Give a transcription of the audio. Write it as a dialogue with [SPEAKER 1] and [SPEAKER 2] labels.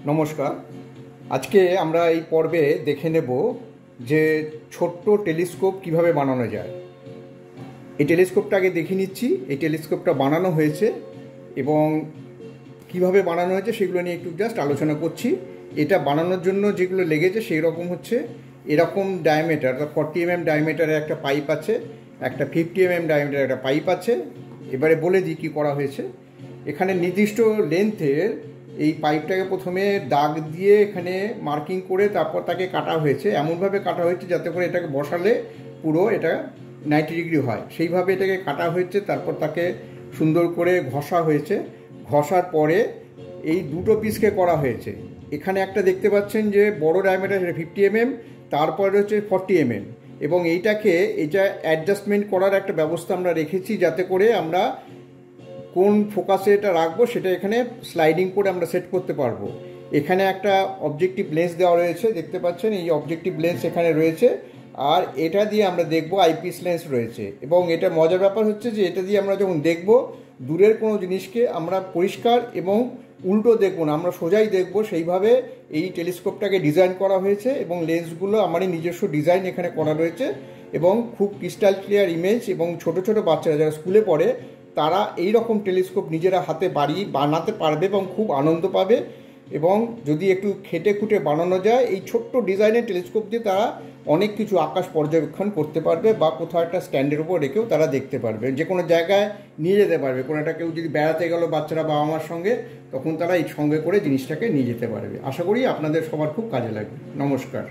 [SPEAKER 1] নমস্কার। আজকে আমরা এই পর্বে দেখে নেব যে ছোট্ট টেলিস্কোপ কিভাবে বানানো যায়। এই টেলিস্কোপটা আগে দেখে নিচ্ছি। এই টেলিস্কোপটা বানানো হয়েছে এবং কিভাবে বানানো হয়েছে সেগুলো নিয়ে একটু জাস্ট আলোচনা করছি। এটা বানানোর জন্য যেগুলো লেগেছে সেই রকম হচ্ছে এরকম ডায়ামিটার, 40 mm ডায়ামিটারের একটা পাইপ আছে, একটা 50 mm ডায়ামিটারের একটা পাইপ আছে। এবারে বলে দিই কী করা হয়েছে। এখানে নির্দিষ্ট লেন্থের এই পাইপটাকে প্রথমে দাগ দিয়ে এখানে মার্কিং করে তারপর তাকে কাটা হয়েছে, এমনভাবে কাটা হয়েছে যাতে করে এটাকে বসালে পুরো এটা 90 ডিগ্রি হয়, সেইভাবে এটাকে কাটা হয়েছে। তারপর তাকে সুন্দর করে ঘষা হয়েছে। ঘষার পরে এই দুটো পিসকে করা হয়েছে। এখানে একটা দেখতে পাচ্ছেন যে বড় ডায়ামিটার, 50 mm, তারপরে হচ্ছে 40 mm, এবং এইটাকে এটা অ্যাডজাস্টমেন্ট করার একটা ব্যবস্থা আমরা রেখেছি যাতে করে আমরা কোন ফোকাসে এটা রাখবো সেটা এখানে স্লাইডিং করে আমরা সেট করতে পারবো। এখানে একটা অবজেক্টিভ লেন্স দেওয়া রয়েছে, দেখতে পাচ্ছেন এই অবজেক্টিভ লেন্স এখানে রয়েছে। আর এটা দিয়ে আমরা দেখবো আইপিস লেন্স রয়েছে। এবং এটা মজার ব্যাপার হচ্ছে যে এটা দিয়ে আমরা যখন দেখবো দূরের কোনো জিনিসকে আমরা পরিষ্কার এবং উল্টো দেখবো না, আমরা সোজাই দেখবো। সেইভাবে এই টেলিস্কোপটাকে ডিজাইন করা হয়েছে এবং লেন্সগুলো আমারই নিজস্ব ডিজাইন এখানে করা রয়েছে এবং খুব ক্রিস্টাল ক্লিয়ার ইমেজ। এবং ছোট ছোট বাচ্চারা যারা স্কুলে পড়ে তারা এই রকম টেলিস্কোপ নিজেরা হাতে বানাতে পারবে এবং খুব আনন্দ পাবে। এবং যদি একটু খেটে খুঁটে বানানো যায় এই ছোট্ট ডিজাইনের টেলিস্কোপ দিয়ে তারা অনেক কিছু আকাশ পর্যবেক্ষণ করতে পারবে বা কোথাও একটা স্ট্যান্ডের উপর রেখেও তারা দেখতে পারবে, যে কোনো জায়গায় নিয়ে যেতে পারবে। কোনো একটা কেউ যদি বেড়াতে গেল বাচ্চারা বাবা মার সঙ্গে, তখন তারা এই সঙ্গে করে জিনিসটাকে নিয়ে যেতে পারবে। আশা করি আপনাদের সবার খুব কাজে লাগবে। নমস্কার।